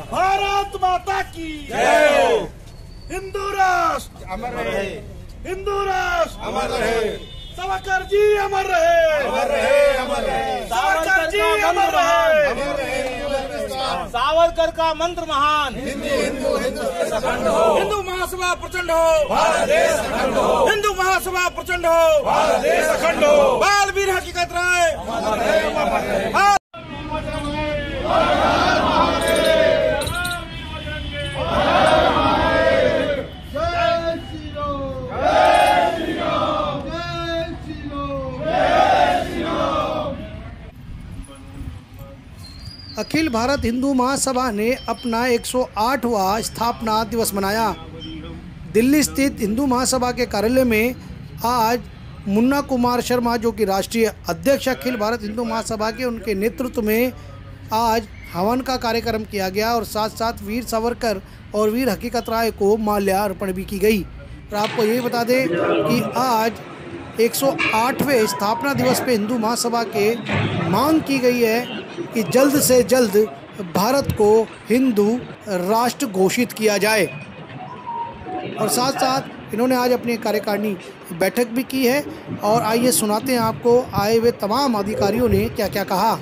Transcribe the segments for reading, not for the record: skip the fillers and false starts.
भारत माता की जय। हिंदू राष्ट्र अमर रहे, हिंदू राष्ट्र अमर रहे, सावरकर जी अमर रहे, अमर रहे, अमर रहे, सावरकर जी अमर रहे, अमर रहे हिंदुस्तान। सावरकर का मंत्र महान। हिंदू हिंदुस्तान अखंड हो, हिंदू महासभा प्रचंड हो, भारत देश अखंड हो, हिंदू महासभा प्रचंड हो, भारत देश अखंड हो, बाल वीर हकीकत राय। अमर रहे, अमर रहे। अखिल भारत हिंदू महासभा ने अपना 108वां स्थापना दिवस मनाया। दिल्ली स्थित हिंदू महासभा के कार्यालय में आज मुन्ना कुमार शर्मा, जो कि राष्ट्रीय अध्यक्ष अखिल भारत हिंदू महासभा के, उनके नेतृत्व में आज हवन का कार्यक्रम किया गया और साथ साथ वीर सावरकर और वीर हकीकत राय को माल्यार्पण भी की गई। और आपको ये बता दें कि आज 108वें स्थापना दिवस पे हिंदू महासभा के मांग की गई है कि जल्द से जल्द भारत को हिंदू राष्ट्र घोषित किया जाए। और साथ साथ इन्होंने आज अपनी कार्यकारिणी बैठक भी की है और आइए सुनाते हैं आपको आए हुए तमाम अधिकारियों ने क्या क्या कहा।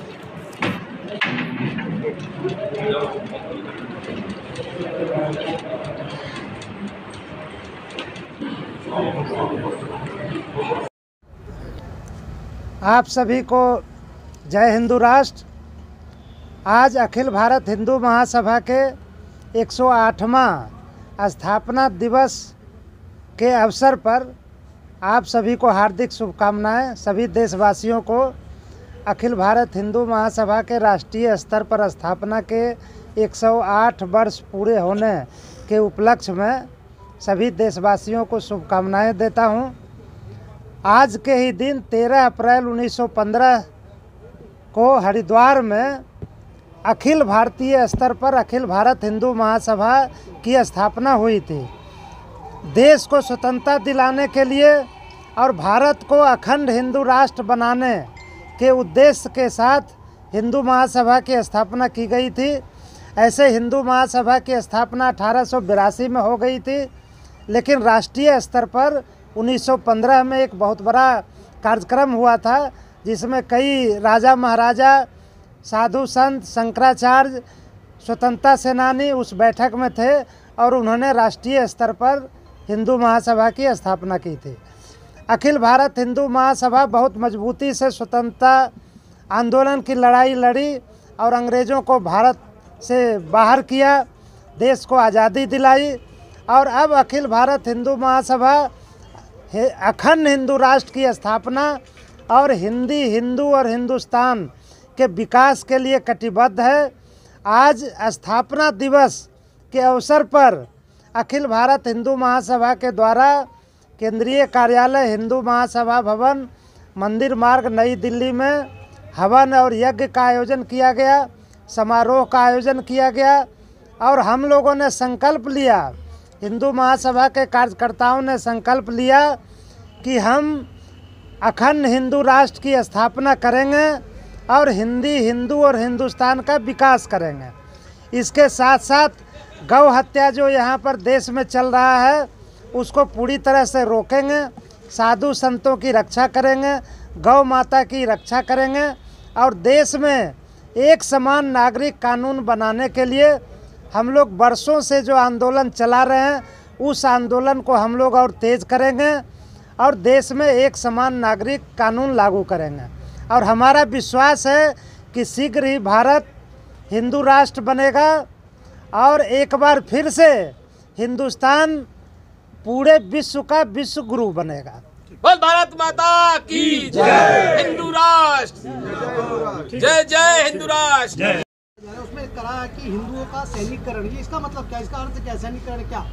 आप सभी को जय हिंदू राष्ट्र। आज अखिल भारत हिंदू महासभा के 108वां स्थापना दिवस के अवसर पर आप सभी को हार्दिक शुभकामनाएं। सभी देशवासियों को अखिल भारत हिंदू महासभा के राष्ट्रीय स्तर पर स्थापना के 108 वर्ष पूरे होने के उपलक्ष्य में सभी देशवासियों को शुभकामनाएं देता हूं। आज के ही दिन 13 अप्रैल 1915 को हरिद्वार में अखिल भारतीय स्तर पर अखिल भारत हिंदू महासभा की स्थापना हुई थी। देश को स्वतंत्रता दिलाने के लिए और भारत को अखंड हिंदू राष्ट्र बनाने के उद्देश्य के साथ हिंदू महासभा की स्थापना की गई थी। ऐसे हिंदू महासभा की स्थापना 1882 में हो गई थी, लेकिन राष्ट्रीय स्तर पर 1915 में एक बहुत बड़ा कार्यक्रम हुआ था, जिसमें कई राजा महाराजा, साधु संत, शंकराचार्य, स्वतंत्रता सेनानी उस बैठक में थे और उन्होंने राष्ट्रीय स्तर पर हिंदू महासभा की स्थापना की थी। अखिल भारत हिंदू महासभा बहुत मजबूती से स्वतंत्रता आंदोलन की लड़ाई लड़ी और अंग्रेज़ों को भारत से बाहर किया, देश को आज़ादी दिलाई। और अब अखिल भारत हिंदू महासभा अखंड हिंदू राष्ट्र की स्थापना और हिंदू और हिंदुस्तान के विकास के लिए कटिबद्ध है। आज स्थापना दिवस के अवसर पर अखिल भारत हिंदू महासभा के द्वारा केंद्रीय कार्यालय हिंदू महासभा भवन, मंदिर मार्ग, नई दिल्ली में हवन और यज्ञ का आयोजन किया गया, समारोह का आयोजन किया गया और हम लोगों ने संकल्प लिया, हिंदू महासभा के कार्यकर्ताओं ने संकल्प लिया कि हम अखंड हिंदू राष्ट्र की स्थापना करेंगे और हिंदू और हिंदुस्तान का विकास करेंगे। इसके साथ साथ गौ हत्या जो यहाँ पर देश में चल रहा है उसको पूरी तरह से रोकेंगे, साधु संतों की रक्षा करेंगे, गौ माता की रक्षा करेंगे और देश में एक समान नागरिक कानून बनाने के लिए हम लोग वर्षों से जो आंदोलन चला रहे हैं उस आंदोलन को हम लोग और तेज़ करेंगे और देश में एक समान नागरिक कानून लागू करेंगे। और हमारा विश्वास है कि शीघ्र ही भारत हिंदू राष्ट्र बनेगा और एक बार फिर से हिंदुस्तान पूरे विश्व का विश्व गुरु बनेगा। बोल भारत माता की जय। हिंदू राष्ट्र जय जय। हिंदू राष्ट्र। उसमें कहा कि हिंदुओं का सैनिकरण, ये इसका मतलब क्या, इसका अर्थ क्या, सैनिकरण क्या?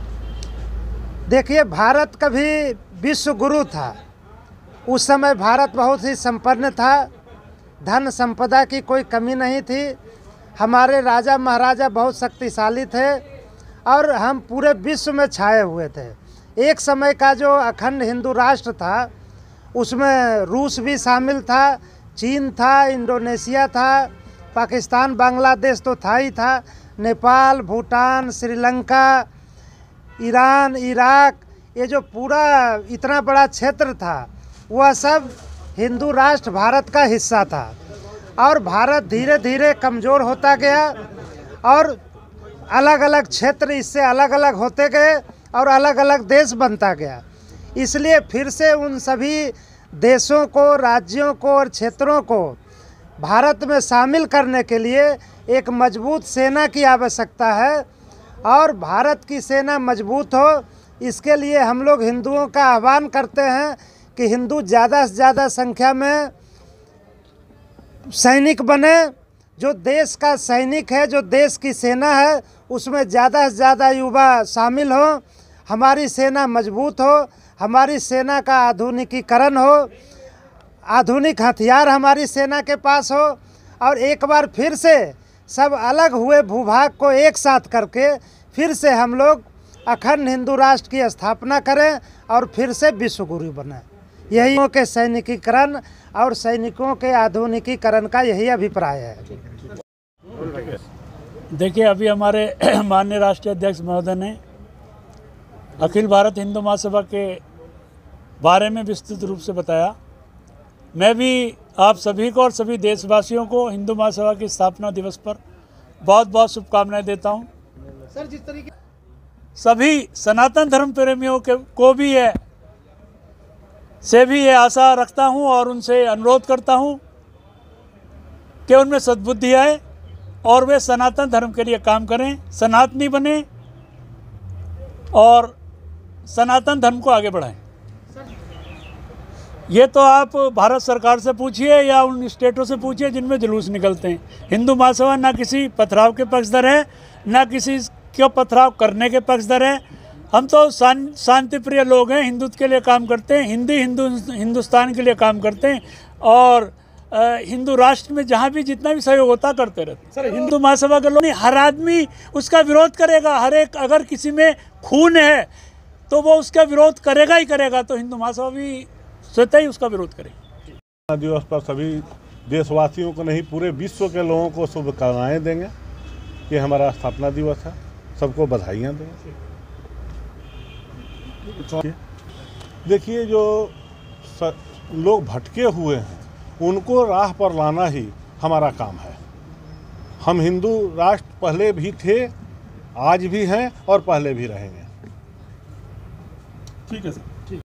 देखिए, भारत कभी विश्व गुरु था। उस समय भारत बहुत ही संपन्न था, धन संपदा की कोई कमी नहीं थी, हमारे राजा महाराजा बहुत शक्तिशाली थे और हम पूरे विश्व में छाए हुए थे। एक समय का जो अखंड हिंदू राष्ट्र था उसमें रूस भी शामिल था, चीन था, इंडोनेशिया था, पाकिस्तान बांग्लादेश तो था ही था, नेपाल, भूटान, श्रीलंका, ईरान, इराक, ये जो पूरा इतना बड़ा क्षेत्र था वह सब हिंदू राष्ट्र भारत का हिस्सा था। और भारत धीरे धीरे कमज़ोर होता गया और अलग अलग क्षेत्र इससे अलग अलग होते गए और अलग अलग देश बनता गया। इसलिए फिर से उन सभी देशों को, राज्यों को और क्षेत्रों को भारत में शामिल करने के लिए एक मजबूत सेना की आवश्यकता है। और भारत की सेना मजबूत हो, इसके लिए हम लोग हिंदुओं का आह्वान करते हैं कि हिंदू ज़्यादा से ज़्यादा संख्या में सैनिक बने। जो देश का सैनिक है, जो देश की सेना है, उसमें ज़्यादा से ज़्यादा युवा शामिल हो, हमारी सेना मजबूत हो, हमारी सेना का आधुनिकीकरण हो, आधुनिक हथियार हमारी सेना के पास हो और एक बार फिर से सब अलग हुए भूभाग को एक साथ करके फिर से हम लोग अखंड हिंदू राष्ट्र की स्थापना करें और फिर से विश्व गुरु बने। यही के सैनिकीकरण और सैनिकों के आधुनिकीकरण का यही अभिप्राय है। देखिए, अभी हमारे माननीय राष्ट्रीय अध्यक्ष महोदय ने अखिल भारत हिंदू महासभा के बारे में विस्तृत रूप से बताया। मैं भी आप सभी को और सभी देशवासियों को हिंदू महासभा की स्थापना दिवस पर बहुत बहुत शुभकामनाएं देता हूं। सर, जिस तरीके सभी सनातन धर्म प्रेमियों को भी ये आशा रखता हूं और उनसे अनुरोध करता हूं कि उनमें सद्बुद्धि आए और वे सनातन धर्म के लिए काम करें, सनातनी बने और सनातन धर्म को आगे बढ़ाएं। ये तो आप भारत सरकार से पूछिए या उन स्टेटों से पूछिए जिनमें जुलूस निकलते हैं। हिंदू महासभा ना किसी पथराव के पक्षधर है, ना किसी को पथराव करने के पक्षधर है। हम तो शांति प्रिय लोग हैं, हिंदुत्व के लिए काम करते हैं, हिंदुस्तान के लिए काम करते हैं और हिंदू राष्ट्र में जहाँ भी जितना भी सहयोग होता करते रहते। सर, हिंदू महासभा के लोग हर आदमी उसका विरोध करेगा। हर एक, अगर किसी में खून है तो वो उसका विरोध करेगा ही करेगा। तो हिंदू महासभा भी स्वतः ही उसका विरोध करेगी। दिवस पर सभी देशवासियों को नहीं, पूरे विश्व के लोगों को शुभकामनाएं देंगे कि हमारा स्थापना दिवस है। सबको बधाइयाँ देंगे। देखिए, जो लोग भटके हुए हैं उनको राह पर लाना ही हमारा काम है। हम हिंदू राष्ट्र पहले भी थे, आज भी हैं और पहले भी रहेंगे। ठीक है सर। ठीक।